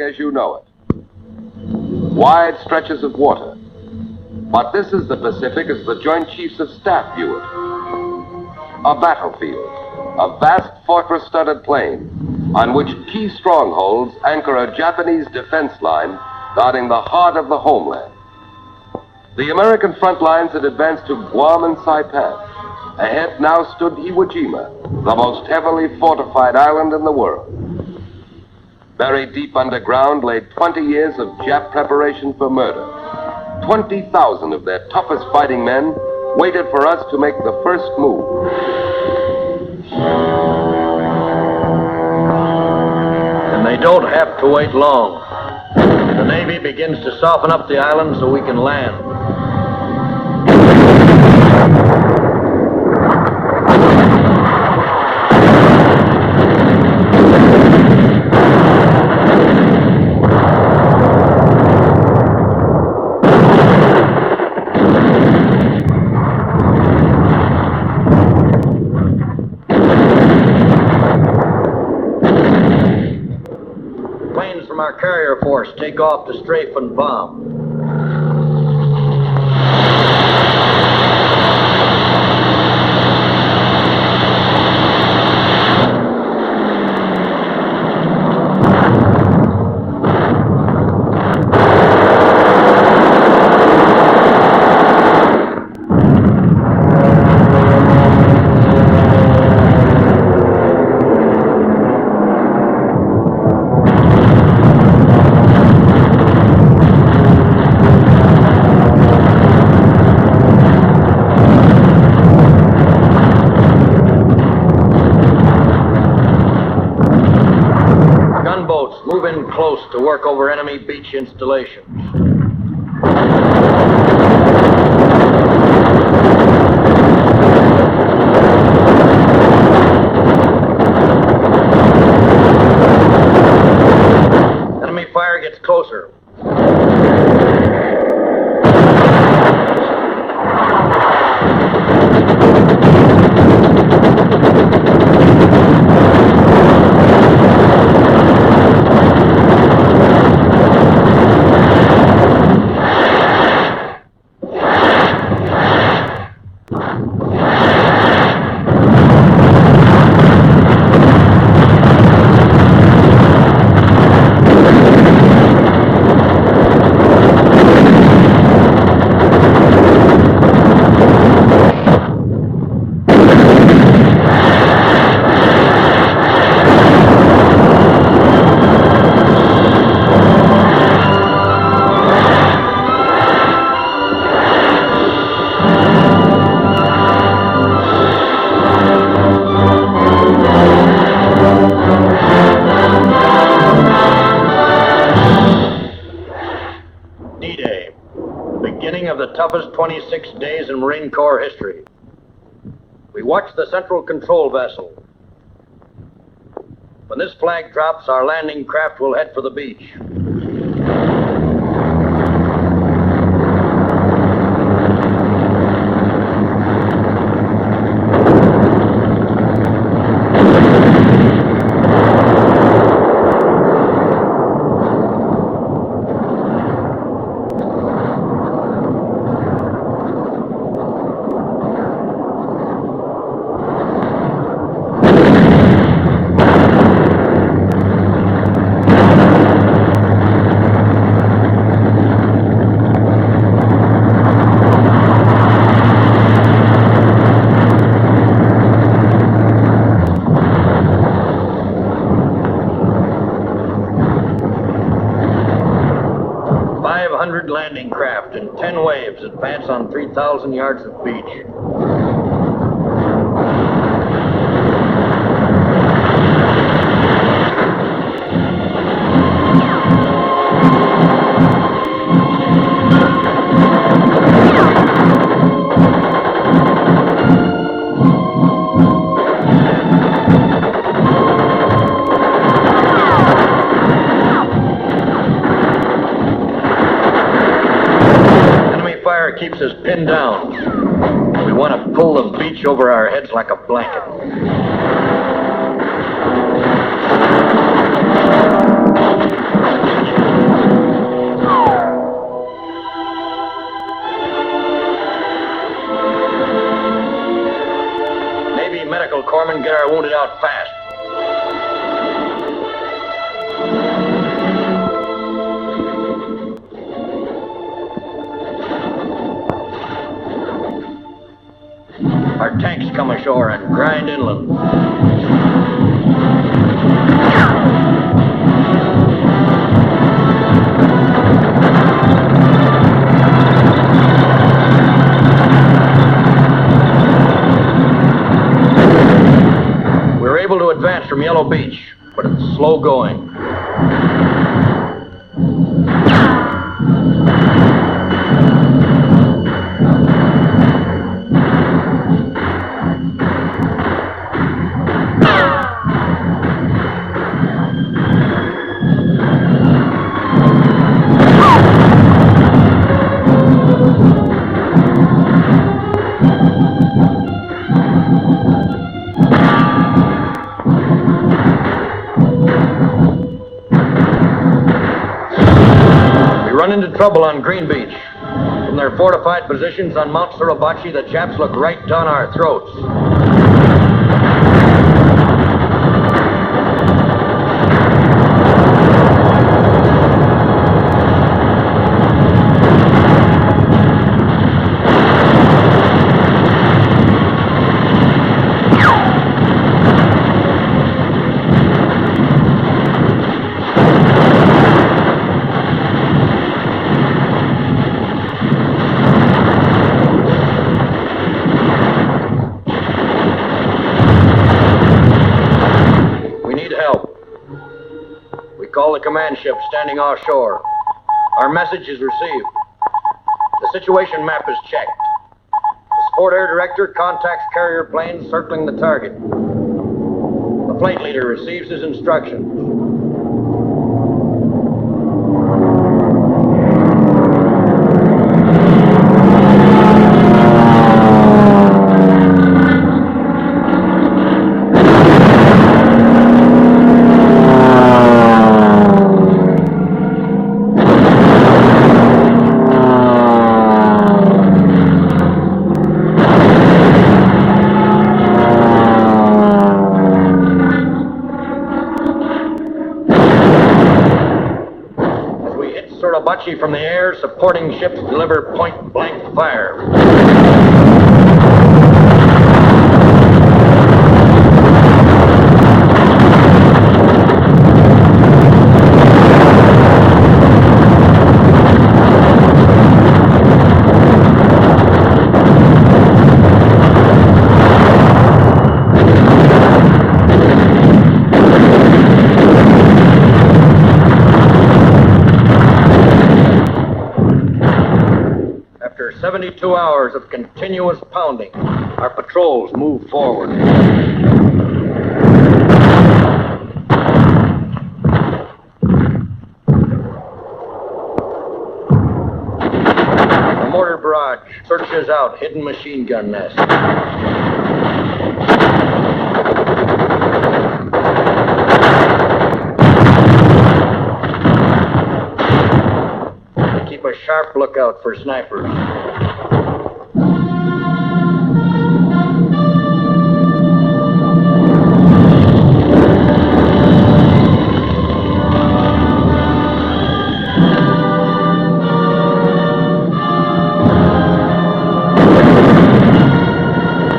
As you know it. Wide stretches of water. But this is the Pacific as the Joint Chiefs of Staff view it. A battlefield, a vast fortress-studded plain on which key strongholds anchor a Japanese defense line guarding the heart of the homeland. The American front lines had advanced to Guam and Saipan. Ahead now stood Iwo Jima, the most heavily fortified island in the world. Buried deep underground lay 20 years of Jap preparation for murder. 20,000 of their toughest fighting men waited for us to make the first move. And they don't have to wait long. The Navy begins to soften up the island so we can land. Our carrier force take off to strafe and bomb. Move in close to work over enemy beach installations. Enemy fire gets closer. The toughest 26 days in Marine Corps history. We watch the central control vessel. When this flag drops, our landing craft will head for the beach. Landing craft in 10 waves advance on 3,000 yards of beach. tanks is pinned down. We want to pull the beach over our heads like a blanket. Maybe medical corpsmen get our wounded out fast. Our tanks come ashore and grind inland. We were able to advance from Yellow Beach, but it's slow going. Into trouble on Green Beach. From their fortified positions on Mount Suribachi, the Japs look right down our throats. Call the command ship standing offshore. Our message is received. The situation map is checked. The support air director contacts carrier planes circling the target. The flight leader receives his instructions. Suribachi from the air, supporting ships deliver point-blank fire. After 72 hours of continuous pounding, our patrols move forward. The mortar barrage searches out hidden machine gun nests. Keep a sharp lookout for snipers.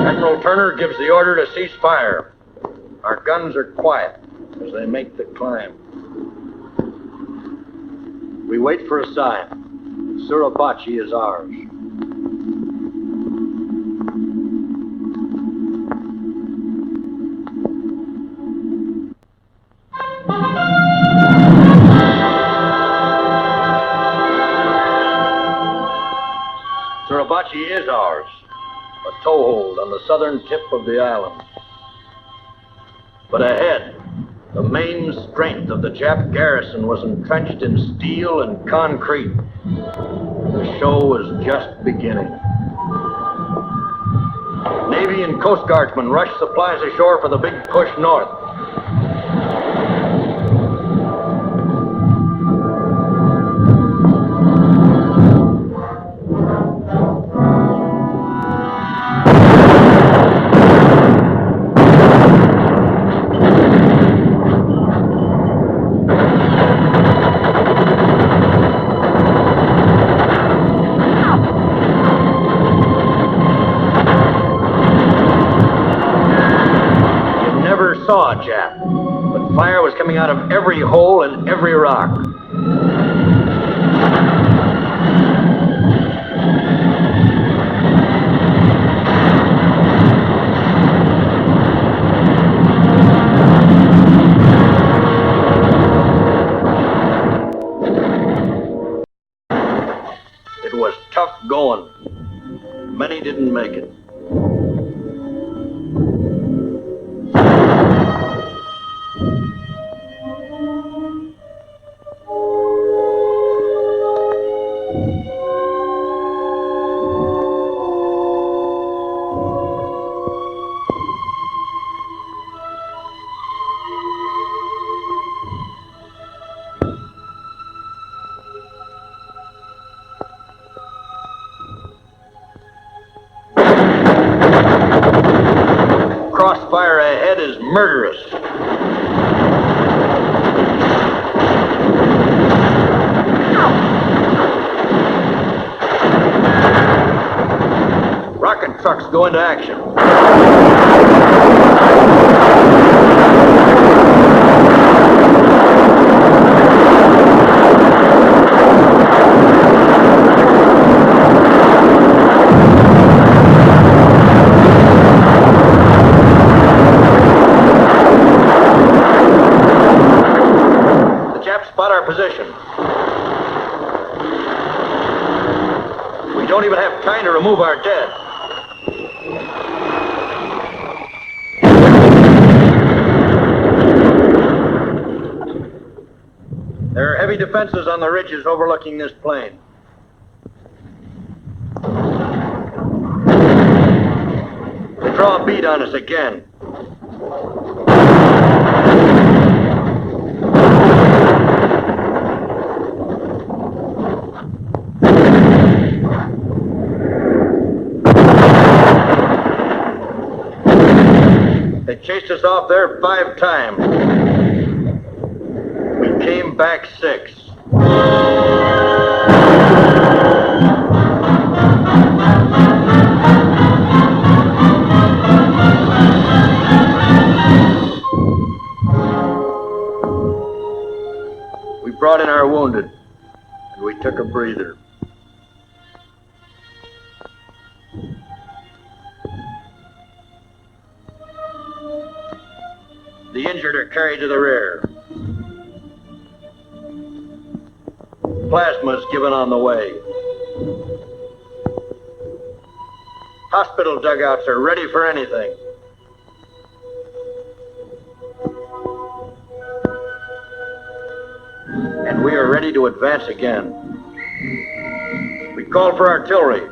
Admiral Turner gives the order to cease fire. Our guns are quiet as they make the climb. We wait for a sign. Suribachi is ours. Suribachi is ours. A toehold on the southern tip of the island. But ahead, the main strength of the Jap garrison was entrenched in steel and concrete. The show was just beginning. Navy and Coast Guardsmen rushed supplies ashore for the big push north. Saw a Jap, but fire was coming out of every hole and every rock. It was tough going. Many didn't make it. Crossfire ahead is murderous. Rocket trucks go into action. Spot our position. We don't even have time to remove our dead. There are heavy defenses on the ridges overlooking this plain. They draw a bead on us again. They chased us off there 5 times. We came back 6. We brought in our wounded, and we took a breather. The injured are carried to the rear. Plasma is given on the way. Hospital dugouts are ready for anything. And we are ready to advance again. We call for artillery.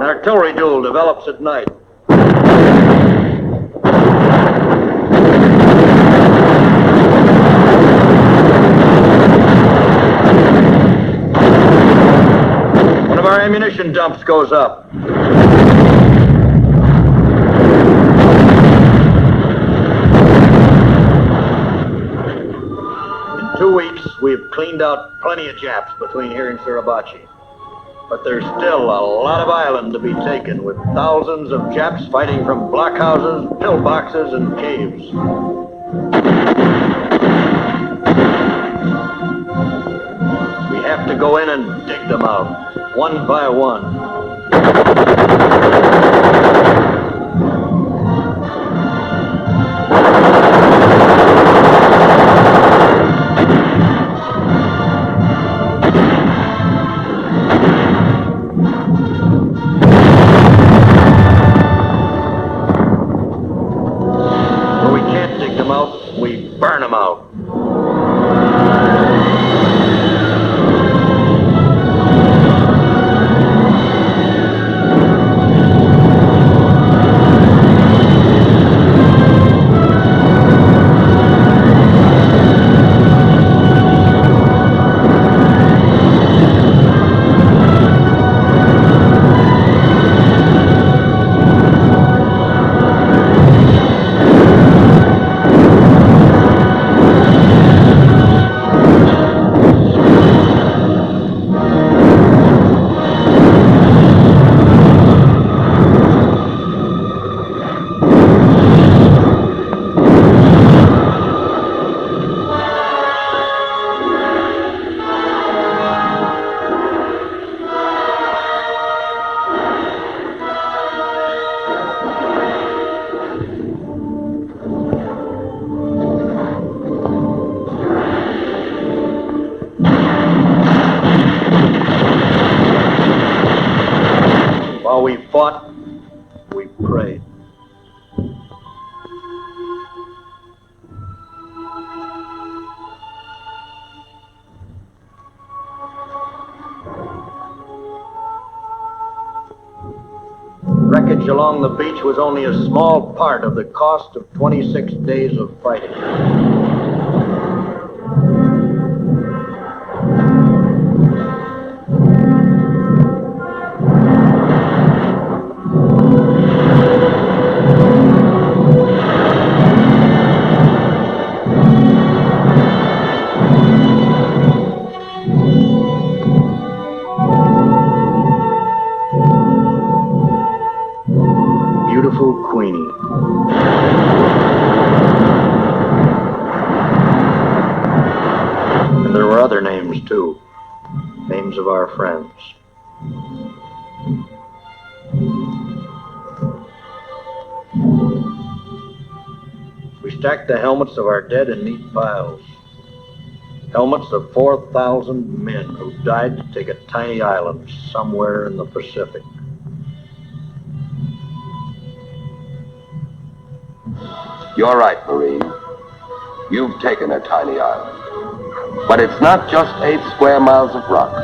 Artillery duel develops at night. One of our ammunition dumps goes up. In 2 weeks, we've cleaned out plenty of Japs between here and Suribachi. But there's still a lot of island to be taken, with thousands of Japs fighting from blockhouses, pillboxes, and caves. have to go in and dig them out, one by one. Where we can't dig them out, we burn them out. While we fought, we prayed. Wreckage along the beach was only a small part of the cost of 26 days of fighting. Beautiful Queenie. And there were other names too. Names of our friends. We stacked the helmets of our dead in neat piles. Helmets of 4,000 men who died to take a tiny island somewhere in the Pacific. You're right, Marine. You've taken a tiny island. But it's not just 8 square miles of rock.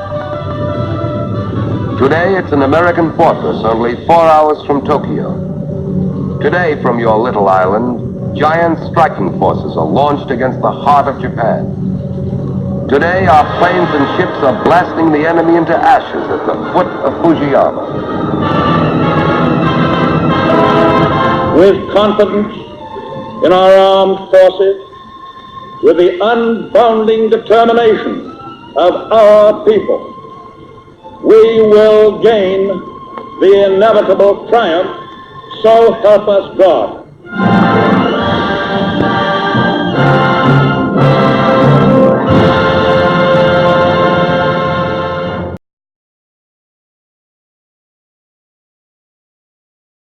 Today, it's an American fortress only 4 hours from Tokyo. Today, from your little island, giant striking forces are launched against the heart of Japan. Today, our planes and ships are blasting the enemy into ashes at the foot of Fujiyama. With confidence in our armed forces, with the unbounding determination of our people, we will gain the inevitable triumph, so help us God.